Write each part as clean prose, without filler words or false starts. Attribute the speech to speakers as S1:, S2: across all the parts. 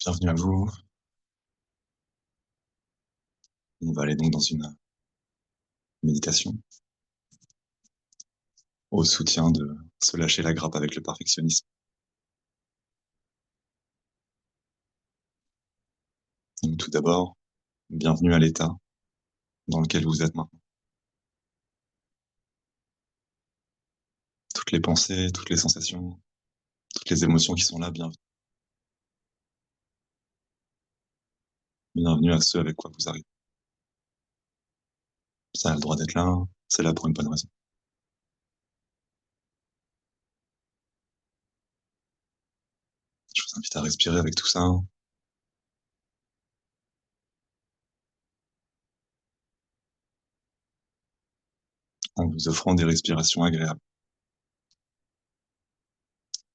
S1: Bienvenue à vous. On va aller donc dans une méditation au soutien de se lâcher la grappe avec le perfectionnisme. Donc tout d'abord, bienvenue à l'état dans lequel vous êtes maintenant. Toutes les pensées, toutes les sensations, toutes les émotions qui sont là, bienvenue. Bienvenue à ce avec quoi vous arrivez. Ça a le droit d'être là, c'est là pour une bonne raison. Je vous invite à respirer avec tout ça, en vous offrant des respirations agréables.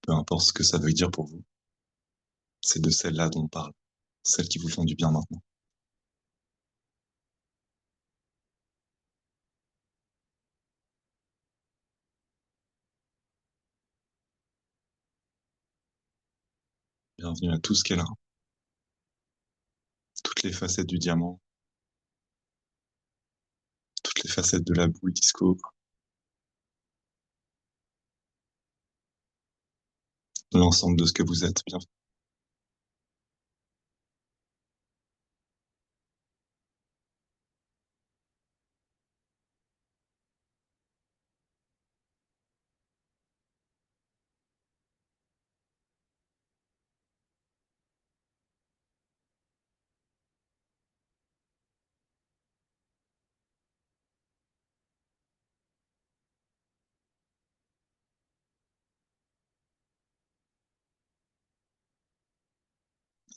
S1: Peu importe ce que ça veut dire pour vous, c'est de celles-là dont on parle, celles qui vous font du bien maintenant. Bienvenue à tout ce qu'est là, toutes les facettes du diamant, toutes les facettes de la boule disco, l'ensemble de ce que vous êtes. Bienvenue.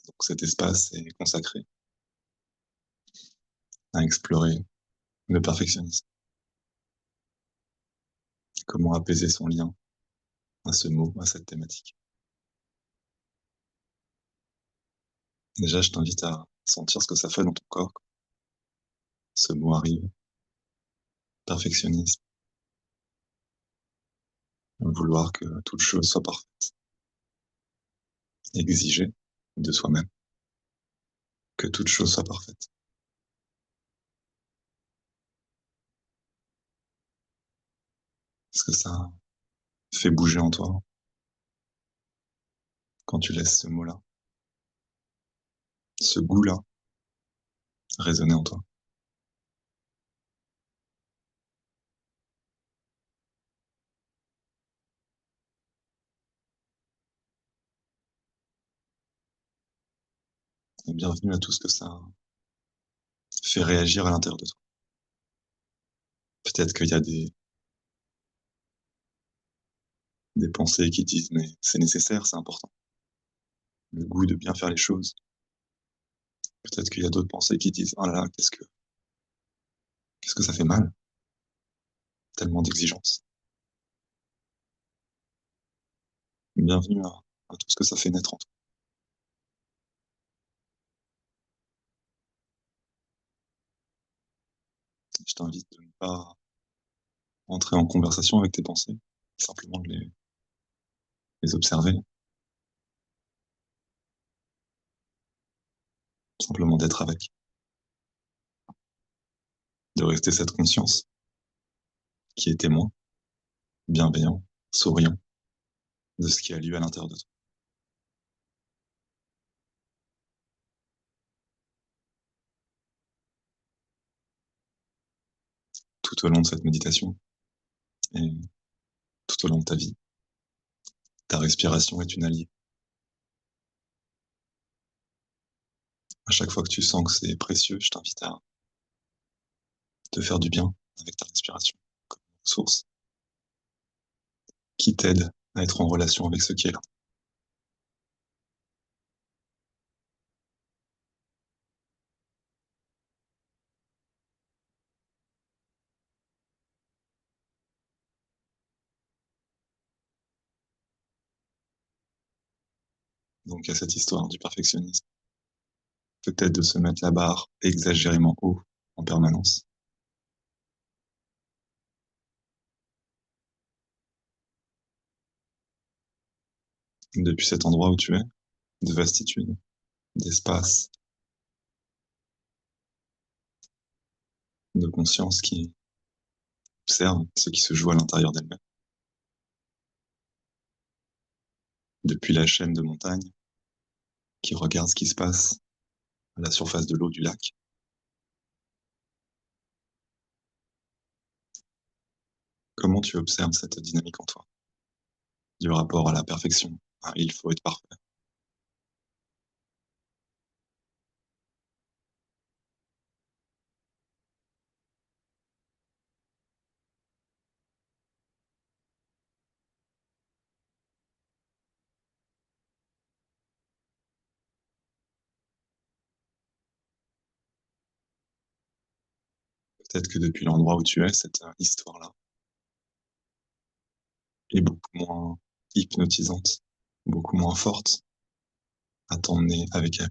S1: Donc cet espace est consacré à explorer le perfectionnisme. Comment apaiser son lien à ce mot, à cette thématique. Déjà, je t'invite à sentir ce que ça fait dans ton corps. Ce mot arrive. Perfectionnisme. Vouloir que toute chose soit parfaite. Exiger de soi-même que toute chose soit parfaite. Est-ce que ça fait bouger en toi quand tu laisses ce mot-là, ce goût-là, résonner en toi? Et bienvenue à tout ce que ça fait réagir à l'intérieur de toi. Peut-être qu'il y a des pensées qui disent mais c'est nécessaire, c'est important. Le goût de bien faire les choses. Peut-être qu'il y a d'autres pensées qui disent oh là là, qu'est-ce que ça fait mal, tellement d'exigences. Bienvenue à tout ce que ça fait naître en toi. Je t'invite de ne pas entrer en conversation avec tes pensées, simplement de les observer, simplement d'être avec, de rester cette conscience qui est témoin, bienveillant, souriant de ce qui a lieu à l'intérieur de toi. Tout au long de cette méditation et tout au long de ta vie, ta respiration est une alliée. À chaque fois que tu sens que c'est précieux, je t'invite à te faire du bien avec ta respiration comme une ressource qui t'aide à être en relation avec ce qui est là. Donc à cette histoire du perfectionnisme, peut-être de se mettre la barre exagérément haut en permanence. Depuis cet endroit où tu es, de vastitude, d'espace, de conscience qui observe ce qui se joue à l'intérieur d'elle-même. Depuis la chaîne de montagnes, qui regarde ce qui se passe à la surface de l'eau du lac. Comment tu observes cette dynamique en toi, du rapport à la perfection, à il faut être parfait? Peut-être que depuis l'endroit où tu es, cette histoire-là est beaucoup moins hypnotisante, beaucoup moins forte à t'emmener avec elle.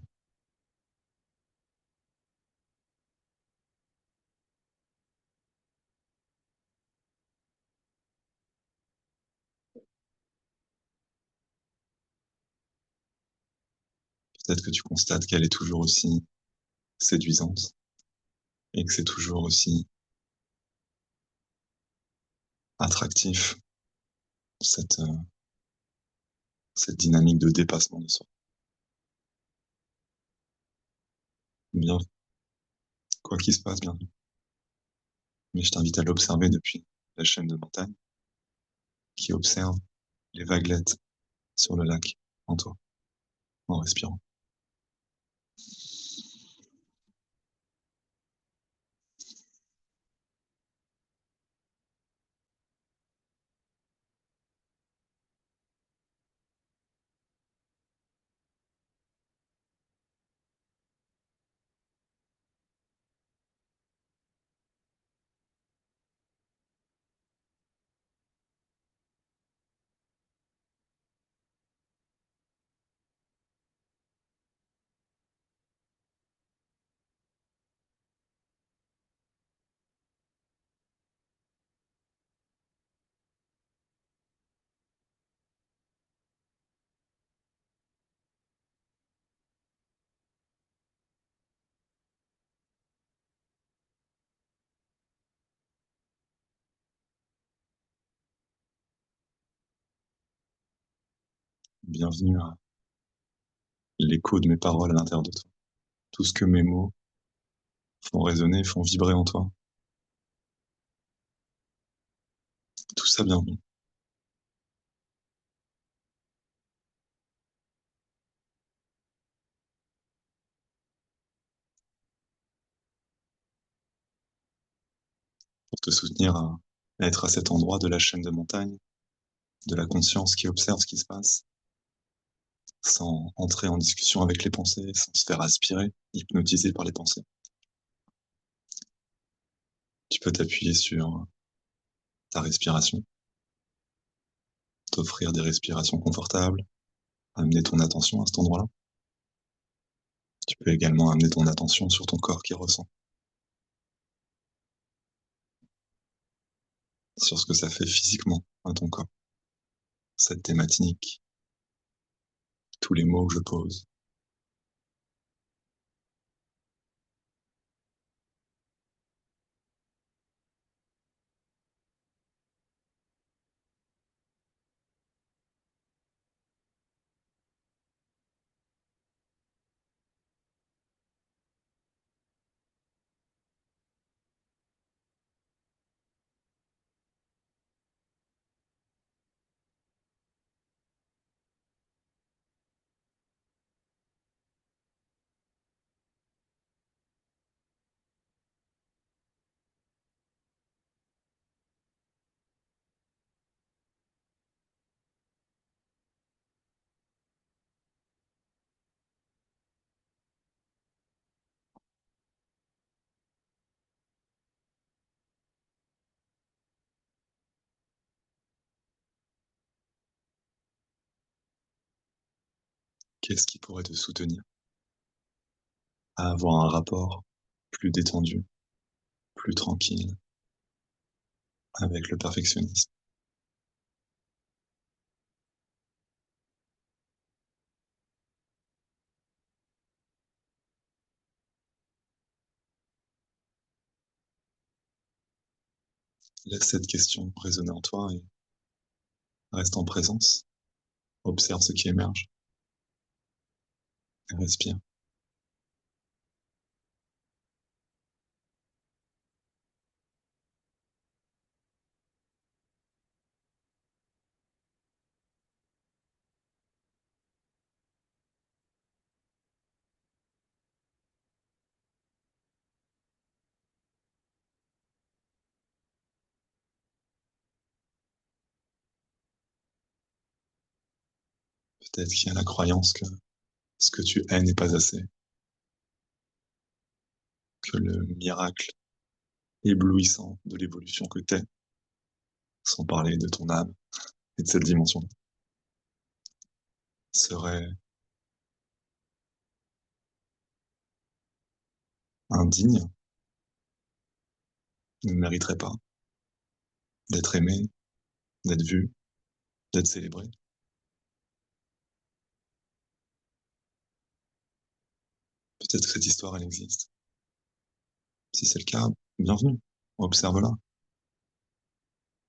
S1: Peut-être que tu constates qu'elle est toujours aussi séduisante et que c'est toujours aussi attractif, cette, cette dynamique de dépassement de soi. Bien, quoi qu'il se passe, bien. Mais je t'invite à l'observer depuis la chaîne de montagne qui observe les vaguelettes sur le lac en toi, en respirant. Bienvenue à l'écho de mes paroles à l'intérieur de toi. Tout ce que mes mots font résonner, font vibrer en toi. Tout ça, bienvenue. Pour te soutenir à être à cet endroit de la chaîne de montagne, de la conscience qui observe ce qui se passe, sans entrer en discussion avec les pensées, sans se faire aspirer, hypnotiser par les pensées. Tu peux t'appuyer sur ta respiration, t'offrir des respirations confortables, amener ton attention à cet endroit-là. Tu peux également amener ton attention sur ton corps qui ressent, sur ce que ça fait physiquement à ton corps, cette thématique, tous les mots que je pose. Qu'est-ce qui pourrait te soutenir à avoir un rapport plus détendu, plus tranquille avec le perfectionnisme? Laisse cette question résonner en toi et reste en présence. Observe ce qui émerge et respire. Peut-être qu'il y a la croyance que ce que tu hais n'est pas assez, que le miracle éblouissant de l'évolution que t'es, sans parler de ton âme et de cette dimension, serait indigne, ne mériterait pas d'être aimé, d'être vu, d'être célébré. Peut-être que cette histoire, elle existe. Si c'est le cas, bienvenue. Observe-la.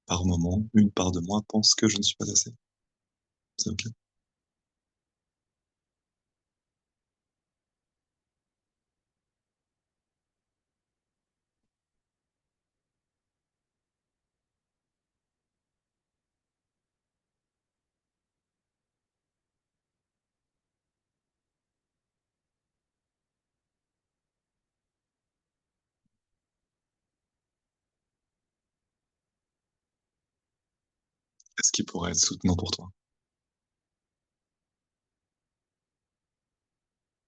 S1: Par moment, une part de moi pense que je ne suis pas assez. C'est ok. Qu'est-ce qui pourrait être soutenant pour toi?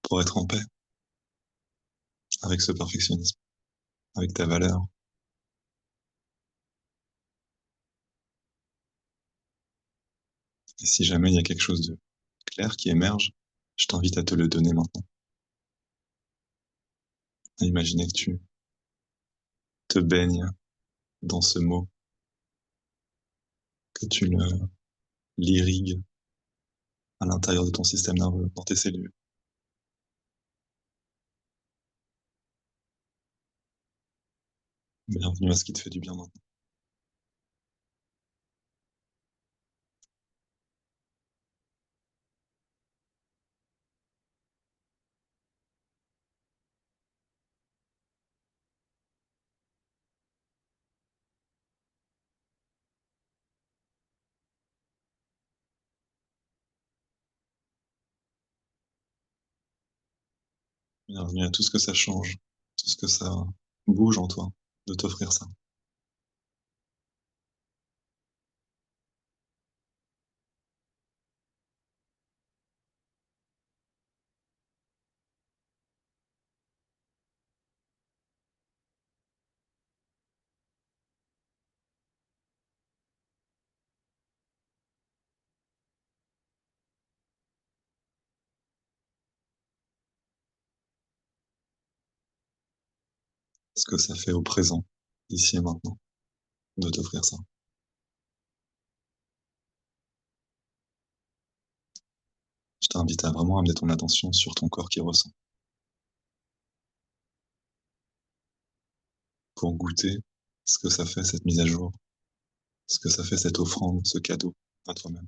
S1: Pour être en paix avec ce perfectionnisme, avec ta valeur. Et si jamais il y a quelque chose de clair qui émerge, je t'invite à te le donner maintenant. À imaginer que tu te baignes dans ce mot, que tu l'irrigues à l'intérieur de ton système nerveux, dans tes cellules. Bienvenue à ce qui te fait du bien maintenant. Bienvenue à tout ce que ça change, tout ce que ça bouge en toi, de t'offrir ça. Ce que ça fait au présent, ici et maintenant, de t'offrir ça. Je t'invite à vraiment amener ton attention sur ton corps qui ressent, pour goûter ce que ça fait cette mise à jour, ce que ça fait cette offrande, ce cadeau à toi-même.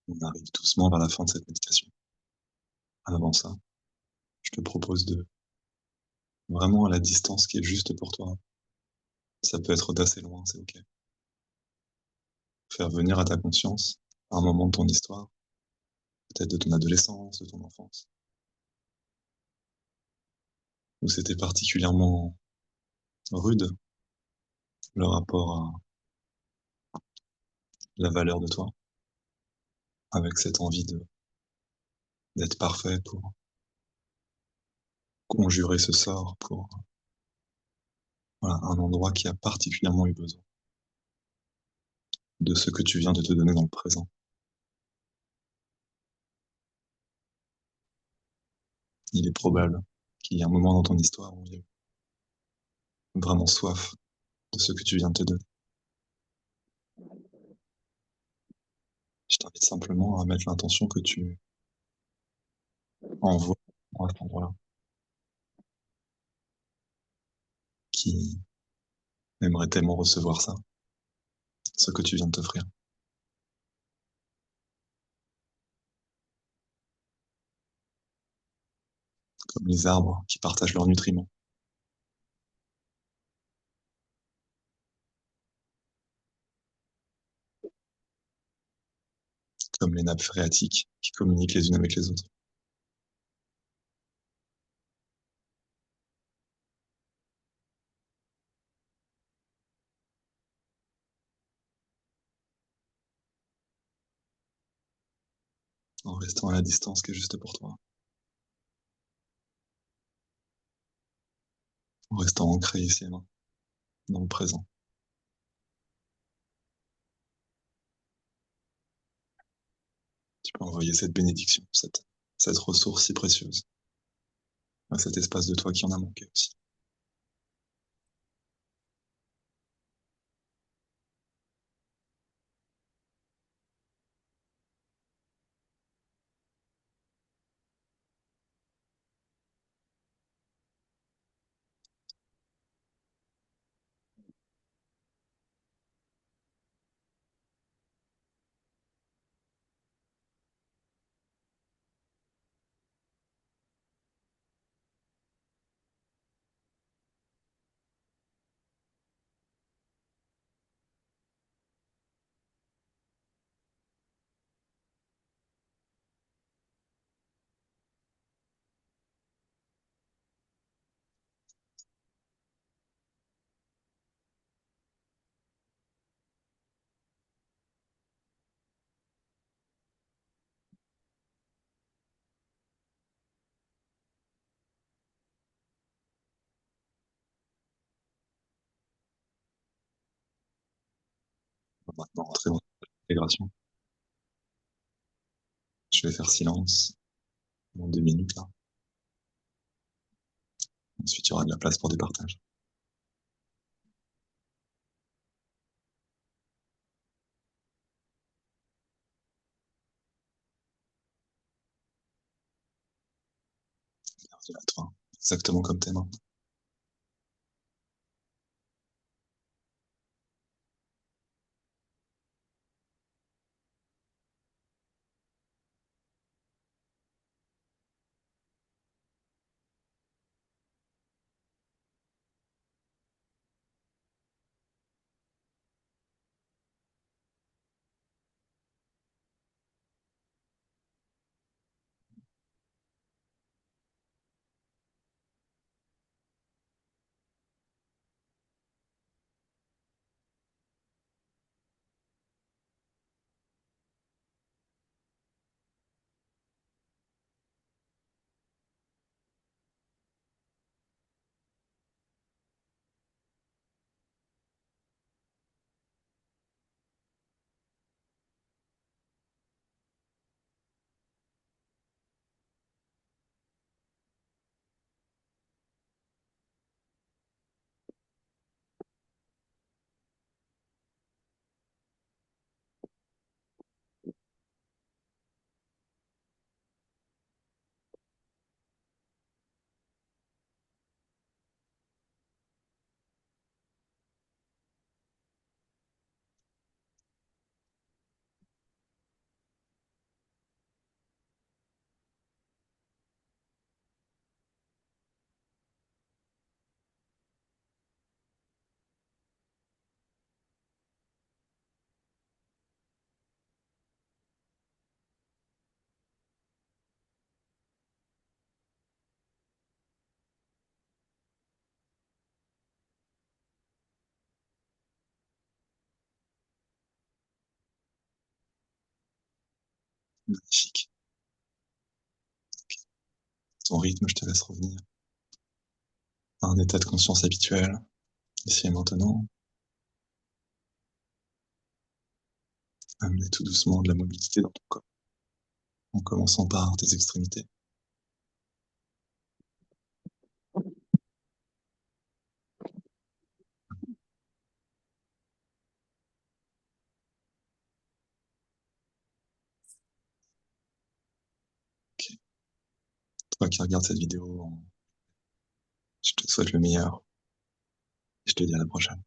S1: On arrive doucement vers la fin de cette méditation. Avant ça, je te propose de, vraiment à la distance qui est juste pour toi, ça peut être d'assez loin, c'est ok, faire venir à ta conscience un moment de ton histoire, peut-être de ton adolescence, de ton enfance, où c'était particulièrement rude le rapport à la valeur de toi, avec cette envie d'être parfait pour conjurer ce sort, pour voilà, un endroit qui a particulièrement eu besoin de ce que tu viens de te donner dans le présent. Il est probable qu'il y ait un moment dans ton histoire où il y a eu vraiment soif de ce que tu viens de te donner. Je t'invite simplement à mettre l'intention que tu envoies à cet endroit-là, qui aimerait tellement recevoir ça, ce que tu viens de t'offrir. Comme les arbres qui partagent leurs nutriments, comme les nappes phréatiques qui communiquent les unes avec les autres. En restant à la distance qui est juste pour toi, en restant ancré ici et maintenant, dans le présent. Tu peux envoyer cette bénédiction, cette ressource si précieuse, à cet espace de toi qui en a manqué aussi. On va maintenant rentrer dans l'intégration. Je vais faire silence pendant 2 minutes là. Ensuite, il y aura de la place pour des partages. Garde-la toi, exactement comme tes mains. Magnifique. Ton rythme, je te laisse revenir à un état de conscience habituel, ici et maintenant. Amener tout doucement de la mobilité dans ton corps, en commençant par tes extrémités. toi qui regardes cette vidéo, je te souhaite le meilleur. Je te dis à la prochaine.